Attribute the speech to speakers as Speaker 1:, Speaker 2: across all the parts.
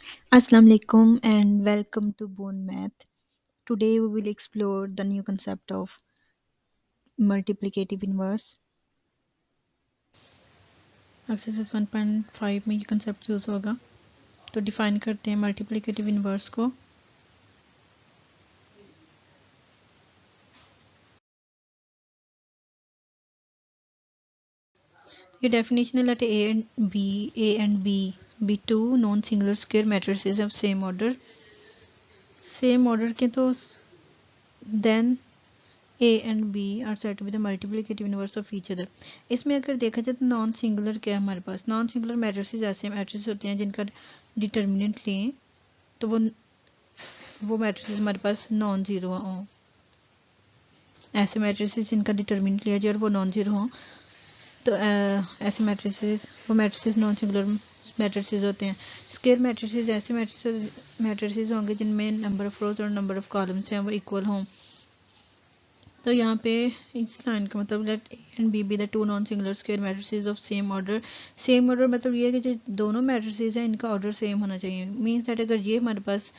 Speaker 1: Assalamu alaikum and welcome to Bone Math. Today we will explore the new concept of multiplicative inverse. Exercise 1.5 में ये concept use होगा। तो define करते हैं multiplicative inverse को। ये डेफिनेशन है late A and B be two non-singular square matrices of same order के तो then A and B are said to be the multiplicative inverse of each other। इसमें अगर देखा जाए तो नॉन सिंगुलर क्या है हमारे पास, नॉन सिंगुलर मैट्रिसेस ऐसे मैट्रिसेस होते हैं जिनका डिटर्मिनेंट लें तो वो मैट्रिसेस हमारे पास नॉन ज़ीरो हों। ऐसे मैट्रिसेस जिनका डिटर्मिनेंट लिया जाए और वो नॉन ज़ीरो हों तो ऐसे मैट्रिसेस नॉन सिंगुलर मैट्रिसेस होते हैं। स्क्वायर मैट्रिसेस ऐसे मैट्रिसेस होंगे जिनमें नंबर ऑफ रोज और नंबर ऑफ कॉलम्स हैं वो इक्वल हों। तो यहाँ पे इस लाइन का मतलब let A and B the two non singular square matrices of same order. Same order मतलब ये है कि जो दोनों मैट्रिसेस हैं इनका ऑर्डर सेम होना चाहिए। मीन्स दैट अगर ये हमारे पास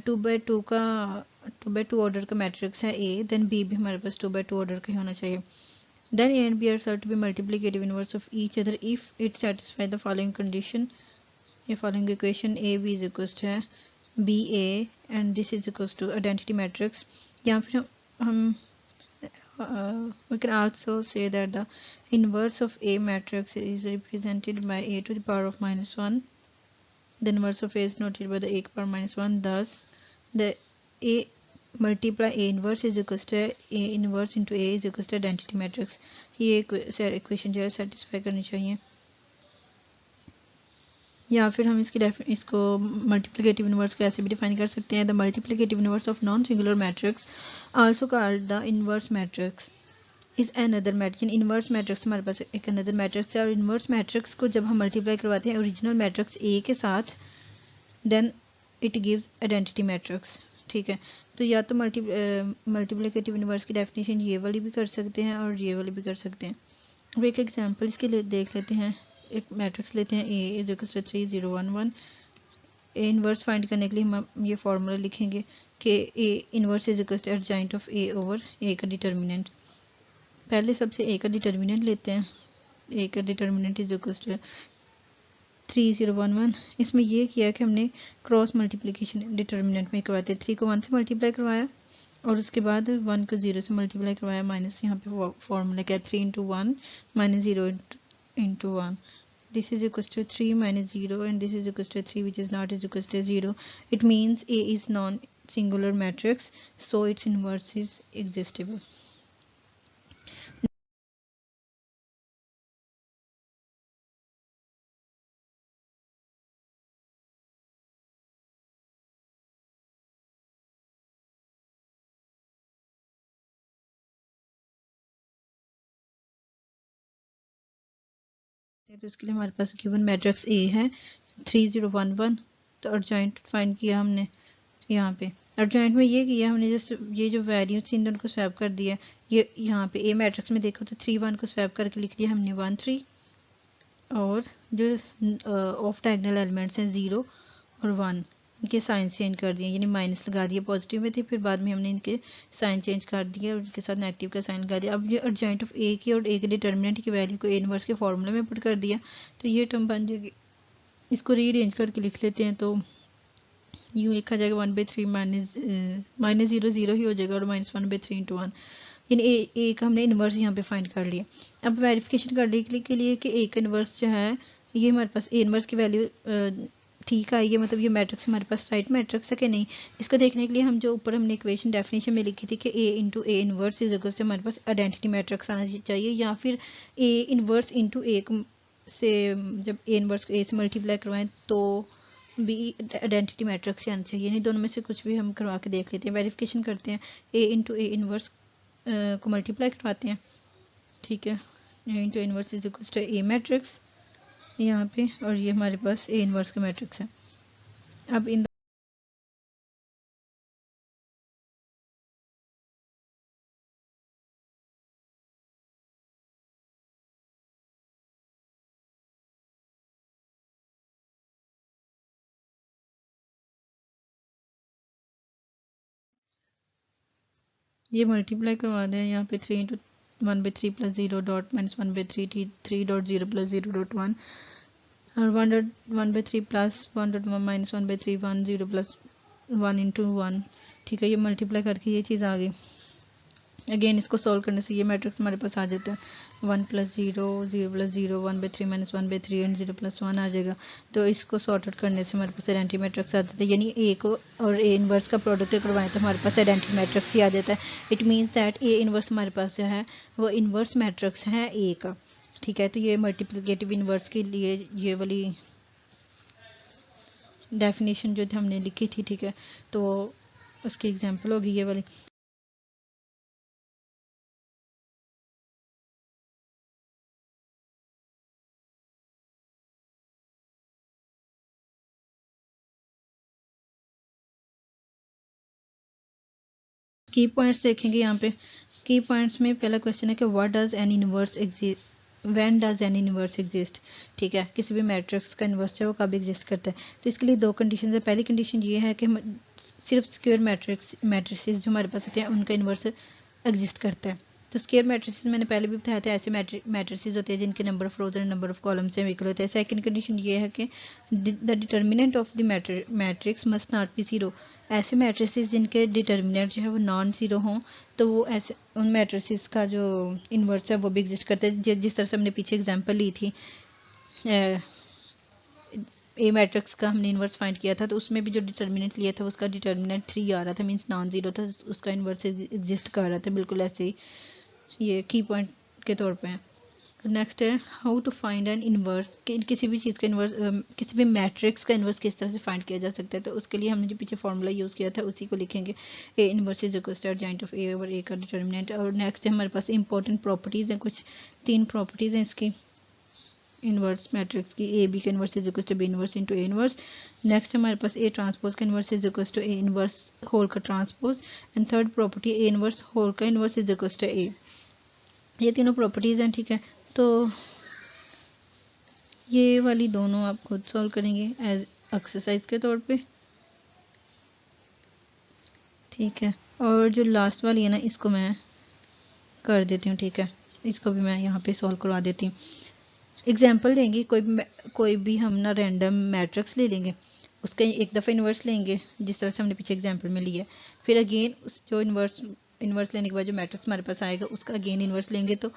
Speaker 1: 2 बाई 2 ऑर्डर का मैट्रिक्स है ए, देन बी भी हमारे पास 2 बाई 2 ऑर्डर का ही होना चाहिए। Then A and B are said to be multiplicative inverse of each other if it satisfy the following condition या following equation a b is equals to है b a and this is equals to identity matrix। या फिर हम we can also say that the inverse of A matrix is represented by a to the power of -1. The inverse of A is noted by the a power -1. Thus, the A multiply A inverse is equals to A inverse into A is equals to identity matrix। ये equation जो है satisfy करनी चाहिए। या फिर हम इसको multiplicative inverse को ऐसे भी डिफाइन कर सकते हैं। The multiplicative inverse of non singular matrix also called the inverse matrix is another matrix. Inverse matrix हमारे पास एक अनदर मैट्रिक्स है और इनवर्स मैट्रिक्स को जब हम मल्टीप्लाई करवाते हैं ओरिजिनल मैट्रिक्स ए के साथ then it gives identity matrix. ठीक है, तो या तो मल्टीप्लिकेटिव इनवर्स की डेफिनेशन ये वाली भी कर सकते हैं और ये वाली भी कर सकते हैं। अब एक एग्जांपल इसके लिए देख लेते हैं। एक मैट्रिक्स लेते हैं A is equal to 3 0 1 1। A inverse find करने के लिए हम ये फार्मूला लिखेंगे कि A inverse is equal to adjoint of A over A का डिटर्मिनेंट। पहले सबसे ए का डिटर्मिनेंट लेते हैं। ए का डिटर्मिनेंट इज इक्वल टू 3011। इसमें ये किया कि हमने क्रॉस मल्टीप्लिकेशन डिटर्मिनेंट में करवाते 3 को 1 से मल्टीप्लाई करवाया और उसके बाद 1 को 0 से मल्टीप्लाई करवाया माइनस यहाँ पे फॉर्मूला क्या 3 into 1 minus 0 into 1। this is equals to 3 minus 0 and this is equals to 3 which is not is equals to 0। it means A is non singular matrix so its inverse is existable। तो इसके लिए हमारे पास given matrix A है 3011। तो urgent find किया हमने यहाँ पे। अर्जेंट में ये किया हमने जस्ट ये जो वैल्यू थी इन दोनों को स्वैप कर दिया। ये यहाँ पे ए मैट्रिक्स में देखो तो 3 1 को स्वैप करके लिख दिया हमने 1 3 और जो ऑफ डायगोनल एलिमेंट्स हैं 0 और 1 इनके साइन चेंज कर दिए यानी माइनस लगा दिया। पॉजिटिव में थे फिर बाद में हमने इनके साइन चेंज कर दिया और इनके साथ नेगेटिव का साइन लगा दिया। अब ये अर्जेंट ऑफ ए की और ए के डिटर्मिनेंट की वैल्यू को ए इनवर्स के फॉर्मूले में पुट कर दिया तो ये टर्म बन जाएगी। इसको रीअरेंज करके लिख लेते हैं तो यूँ लिखा जाएगा 1/3 माइनस 0 0 ही हो जाएगा और -1/3 इंटू 1 यानी ए का हमने इन्वर्स यहाँ पे फाइंड कर लिया। अब वेरिफिकेशन करने के लिए कि ए का इन्वर्स जो है ये हमारे पास ए इन्वर्स की वैल्यू ठीक आई है, मतलब ये मैट्रिक्स हमारे पास राइट मैट्रिक्स है कि नहीं। इसको देखने के लिए हम जो ऊपर हमने इक्वेशन डेफिनेशन में लिखी थी कि A into A inverse is equal to हमारे पास आइडेंटिटी मैट्रिक्स आना चाहिए या फिर ए इन्वर्स इंटू ए से जब ए इन्वर्स को ए से मल्टीप्लाई करवाएं तो बी आइडेंटिटी मैट्रिक्स से आना चाहिए। यानी दोनों में से कुछ भी हम करवा के देख लेते हैं। वेरिफिकेशन करते हैं ए इंटू ए इन्वर्स को मल्टीप्लाई करवाते हैं। ठीक है, A into inverse is equal to a matrix यहाँ पे और ये हमारे पास ए इन्वर्स का मैट्रिक्स है। अब इन ये मल्टीप्लाई करवा दें यहाँ पे 3 into 1/3 plus 0 dot minus 1/3 3 dot 0 plus 0 dot 1 और 1/3 plus 1 dot 1 minus 1/3 1 0 plus 1 into 1। ठीक है, ये मल्टीप्लाई करके ये चीज़ आ गई। अगेन इसको सॉल्व करने से ये मैट्रिक्स हमारे पास आ जाता है 1 plus 0 0 plus 0 1/3 minus 1/3 and 0 plus 1 आ जाएगा। तो इसको सॉर्ट आउट करने से हमारे पास आइडेंटिटी मैट्रिक्स आ जाता है, यानी ए को और ए इनवर्स का प्रोडक्ट करवाएं तो हमारे पास आइडेंटिटी मैट्रिक्स ही आ जाता है। It means that A inverse हमारे पास जो है वो इनवर्स मैट्रिक्स है ए का। ठीक है, तो ये मल्टीप्लिकेटिव इनवर्स के लिए ये वाली डेफिनेशन जो हमने लिखी थी, ठीक है, तो उसकी एग्जांपल होगी ये वाली। की पॉइंट्स देखेंगे यहाँ पे। की पॉइंट्स में पहला क्वेश्चन है कि what does N inverse exist, when does N inverse exist. ठीक है, किसी भी मैट्रिक्स का इनवर्स है वो कब एग्जिस्ट करता है। तो इसके लिए दो कंडीशन है। पहली कंडीशन ये है कि सिर्फ स्क्वायर मैट्रिक्स जो हमारे पास होते हैं उनका इनवर्स एग्जिस्ट करता है। तो स्क्वायर मैट्रिसेस मैंने पहले भी बताया था, ऐसे मैट्रिसेस होते हैं जिनके नंबर ऑफ रोज और नंबर ऑफ कॉलम्स से इक्वल होते हैं। सेकंड कंडीशन ये है कि the determinant of the matrix must not be zero. ऐसे मैट्रिसेस जिनके डिटर्मिनेंट जो है वो नॉन जीरो हों तो वो ऐसे उन मैट्रिसेस का जो इन्वर्स है वो भी एग्जिस्ट करता है। जिस तरह से हमने पीछे एग्जांपल ली थी, ए मैट्रिक्स का हमने इन्वर्स फाइंड किया था तो उसमें भी जो डिटर्मिनेंट लिया था उसका डिटर्मिनेंट 3 आ रहा था, मींस नॉन जीरो था, उसका इन्वर्स एग्जिस्ट कर रहा था। बिल्कुल ऐसे ही ये की पॉइंट के तौर पे है। नेक्स्ट है how to find an inverse, किसी भी चीज़ का इन्वर्स, किसी भी मैट्रिक्स का इन्वर्स किस तरह से फाइंड किया जा सकता है। तो उसके लिए हमने जो पीछे फॉर्मूला यूज़ किया था उसी को लिखेंगे, A inverse is equal to adjoint of A over A का डिटर्मिनेंट। और नेक्स्ट है हमारे पास इंपॉर्टेंट प्रॉपर्टीज़ हैं, कुछ 3 प्रॉपर्टीज़ हैं इसकी इन्वर्स मैट्रिक्स की। ए बी का inverse is equal to B inverse into A inverse. Next हमारे पास ए ट्रांसपोज का inverse is equal to A inverse whole का transpose. And third property A inverse whole का inverse is equal to A. ये तीनों properties हैं। ठीक है, तो ये वाली दोनों आप खुद सॉल्व करेंगे एज एक्सरसाइज के तौर पे। ठीक है, और जो लास्ट वाली है ना इसको मैं कर देती हूँ। ठीक है, इसको भी मैं यहाँ पे सॉल्व करवा देती हूँ। एग्जाम्पल देंगे, कोई भी हम ना रैंडम मैट्रिक्स ले लेंगे, उसका एक दफ़ा इन्वर्स लेंगे जिस तरह से हमने पीछे एग्जाम्पल में लिया है। फिर अगेन उस जो इन्वर्स लेने के बाद जो मैट्रिक्स हमारे पास आएगा उसका अगेन इन्वर्स लेंगे तो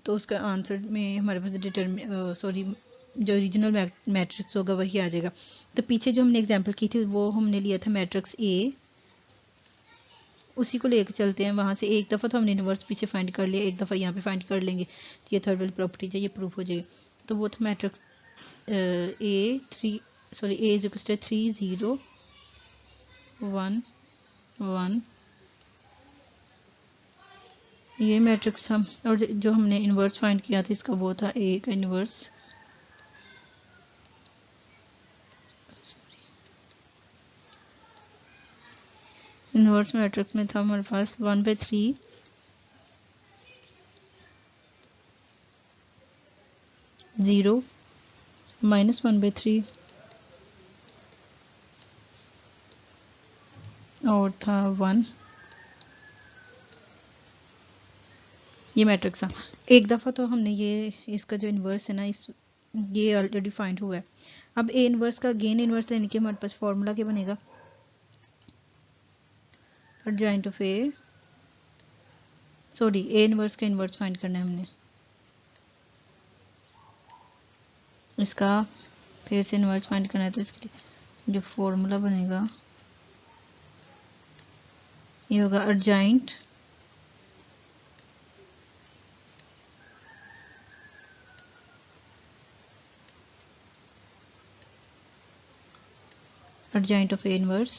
Speaker 1: उसका आंसर में हमारे पास जो ओरिजिनल मैट्रिक्स होगा वही आ जाएगा। तो पीछे जो हमने एग्जांपल की थी वो हमने लिया था मैट्रिक्स ए, उसी को लेकर चलते हैं। वहाँ से एक दफ़ा तो हमने इन्वर्स पीछे फाइंड कर लिया, एक दफ़ा यहाँ पे फाइंड कर लेंगे तो ये थर्ड वाली प्रॉपर्टी है, ये प्रूफ हो जाएगी। तो वो था matrix A is equal to 3 0 1 1। ये मैट्रिक्स था, और जो हमने इन्वर्स फाइंड किया था इसका वो था ए का इन्वर्स। इन्वर्स मैट्रिक्स में था हमारे पास 1/3 0 माइनस 1/3 और था 1। ये मैट्रिक्स था। एक दफ़ा तो हमने ये इसका जो इन्वर्स है ना ये ऑलरेडी फाइंड हुआ है। अब ए इन्वर्स का गेन इन्वर्स लेने के हमारे पास फॉर्मूला क्या बनेगा, एडजॉइंट ऑफ ए इन्वर्स का इन्वर्स फाइंड करना है हमने, इसका फिर से इन्वर्स फाइंड करना है। तो इसके लिए जो फॉर्मूला बनेगा ये होगा adjoint of A inverse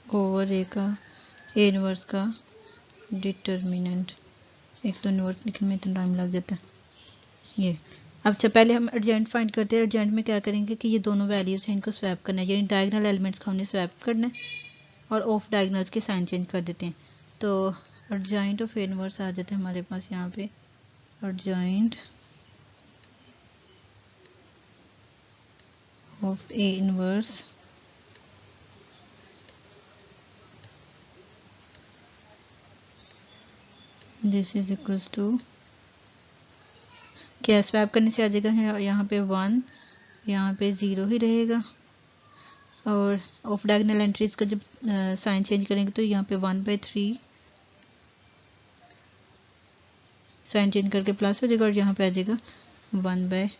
Speaker 1: over A inverse का डिटर्मिनेंट। एक तो इन्वर्स लिखने में इतना टाइम लग जाता है। ये अब अच्छा पहले हम एडजेंट फाइंड करते हैं। एडजेंट में क्या करेंगे कि ये दोनों वैल्यूज हैं इनको स्वैप करना है, यानी डायगोनल एलिमेंट्स को हमने स्वैप करना है और ऑफ डायगोनल्स के साइन चेंज कर देते हैं। तो एडजेंट ऑफ इनवर्स आ जाता है हमारे पास यहाँ पे adjoint of A inverse this is equals to, क्या स्वैप करने से आ जाएगा, यहाँ पे 1, यहाँ पे 0 ही रहेगा, और ऑफ डायगोनल एंट्रीज का जब साइन चेंज करेंगे तो यहाँ पे 1/3 साइन चेंज करके प्लस हो जाएगा, और यहाँ पे आ जाएगा 1/3।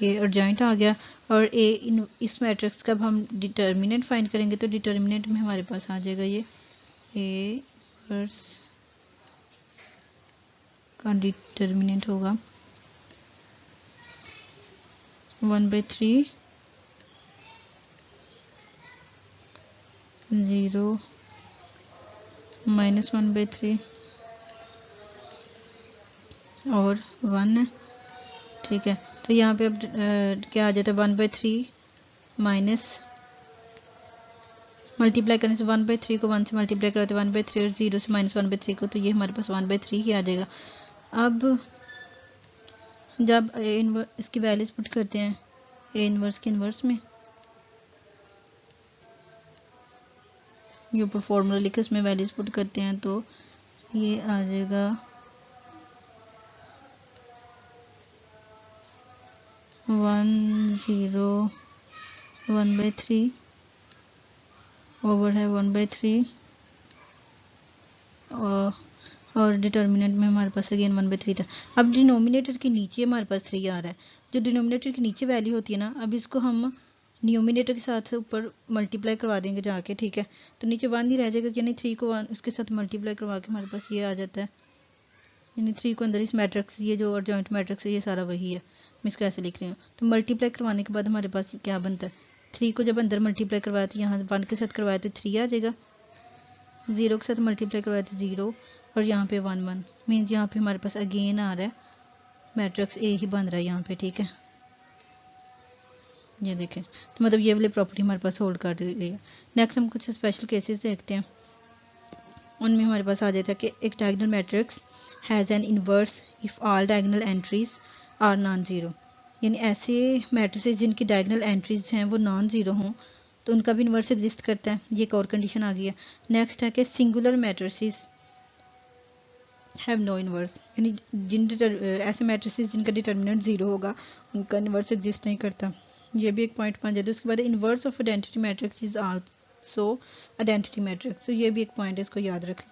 Speaker 1: ये और जॉइंट आ गया। और इस मैट्रिक्स का अब हम डिटर्मिनेंट फाइंड करेंगे, तो डिटर्मिनेंट में हमारे पास आ जाएगा ये ए वर्स का डिटर्मिनेंट होगा 1/3 0 -1/3 और 1 है, ठीक है। तो यहाँ पे अब क्या आ जाता है, 1/3 माइनस मल्टीप्लाई करने से 1/3 को 1 से मल्टीप्लाई करते 1/3 और 0 से -1/3 को, तो ये हमारे पास 1/3 ही आ जाएगा। अब जब इसकी वैल्यूज पुट करते हैं ए इनवर्स के इनवर्स में, ये ऊपर फॉर्मूला लिखे उसमें वैल्यूज पुट करते हैं, तो ये आ जाएगा 1/3 ओवर है 1/3 और डिटर्मिनेंट में हमारे पास अगेन 1/3 था। अब डिनोमिनेटर के नीचे हमारे पास 3 आ रहा है, जो डिनोमिनेटर के नीचे वैल्यू होती है ना, अब इसको हम न्यूमिनेटर के साथ ऊपर मल्टीप्लाई करवा देंगे जाके, ठीक है। तो नीचे 1 ही रह जाएगा, यानी 3 को 1 उसके साथ मल्टीप्लाई करवा के हमारे पास ये आ जाता है, यानी 3 को अंदर इस मैट्रिक्स, ये जो जॉइंट मैट्रिक्स है ये सारा वही है, मैं इसको ऐसे लिख रही हूँ। तो मल्टीप्लाई करवाने के बाद हमारे पास क्या बनता है, 3 को जब अंदर मल्टीप्लाई करवाया तो यहाँ 1 के साथ करवाया तो 3 आ जाएगा, 0 के साथ मल्टीप्लाई करवाया तो 0, और यहाँ पे 1 1 मीन्स यहाँ पे हमारे पास अगेन आ रहा है मैट्रिक्स ए ही बन रहा है यहाँ पे, ठीक है। ये देखें, तो मतलब ये वाली प्रॉपर्टी हमारे पास होल्ड कर दी गई है। नेक्स्ट हम कुछ स्पेशल केसेस देखते हैं, उनमें हमारे पास आ जाता है कि एक diagonal matrix has an inverse if all diagonal entries are non zero, यानी ऐसे मैट्रिसेस जिनकी डायगोनल एंट्रीज हैं वो नॉन ज़ीरो हों तो उनका भी इन्वर्स एग्जिस्ट करता है, ये एक और कंडीशन आ गई है। नेक्स्ट है कि singular matrices have no inverse, यानी ऐसे मैट्रिसेस जिनका डिटर्मिनेंट 0 होगा उनका इन्वर्स एग्जिस्ट नहीं करता, ये भी एक पॉइंट बन जाता है। उसके बाद inverse of identity matrix is also identity matrix, तो ये भी एक पॉइंट है, इसको याद रखें।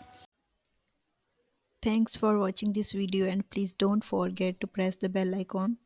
Speaker 1: Thanks for watching this video and please don't forget to press the bell icon.